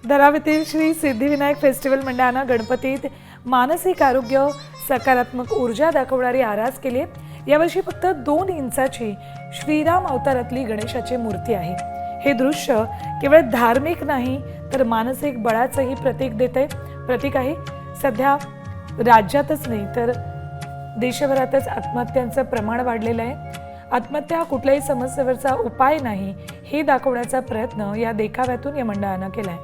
दराव येथील श्री सिद्धिविनायक फेस्टिवल मंडळानं गणपतीत मानसिक आरोग्य, सकारात्मक ऊर्जा दाखवणारी आरास केली आहे। यावर्षी फक्त 2 इंचाची श्रीराम अवतारातली गणेशाची मूर्ती आहे। हे दृश्य केवळ धार्मिक नाही तर मानसिक बळाचंही प्रतीक आहे। सध्या राज्यातच नाही तर देशभरातच आत्महत्यांचं प्रमाण वाढलेलं आहे। आत्महत्या कुठल्याही समस्येवरचा उपाय नाही हे दाखवण्याचा प्रयत्न या देखाव्यातून या मंडळानं केलाय।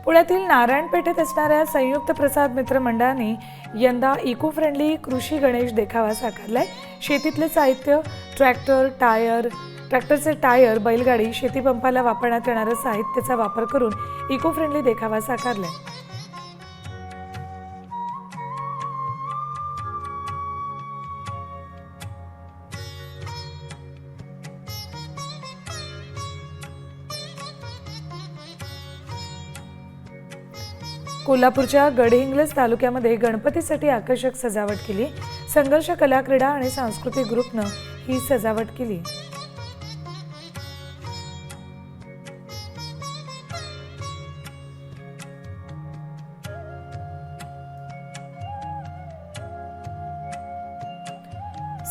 पुण्यातील नारायण पेठेत असणाऱ्या संयुक्त प्रसाद मित्र मंडळाने यंदा इको फ्रेंडली कृषी गणेश देखावा साकारलाय। शेतीतले साहित्य, ट्रॅक्टरचे टायर, बैलगाडी, शेती पंपाला वापरण्यात येणाऱ्या साहित्याचा वापर करून इको फ्रेंडली देखावा साकारलाय। कोल्हापूरच्या गडहिंग्लज तालुक्यामध्ये गणपतीसाठी आकर्षक सजावट केली। संघर्ष कला, क्रीडा आणि सांस्कृतिक ग्रुपनं ही सजावट केली।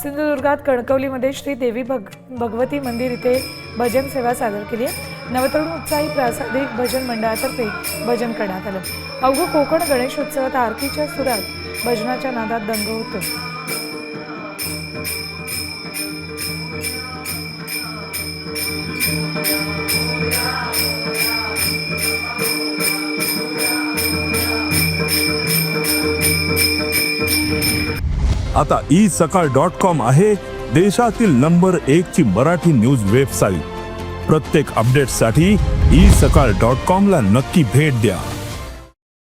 सिंधुदुर्गात कणकवलीमध्ये श्री देवी भगवती मंदिर इथे भजन सेवा सादर केली। नवतरुण उत्साही प्रासादिक भजन मंडळातर्फे भजन करण्यात आलं। अवघं कोकण गणेशोत्सवात आरतीच्या सुरात भजनाच्या नादात दंग होतो। आता isakal.com आहे देशातील नंबर 1 ची मराठी न्यूज वेबसाईट। प्रत्येक अपडेटसाठी isakal.com ला नक्की भेट द्या।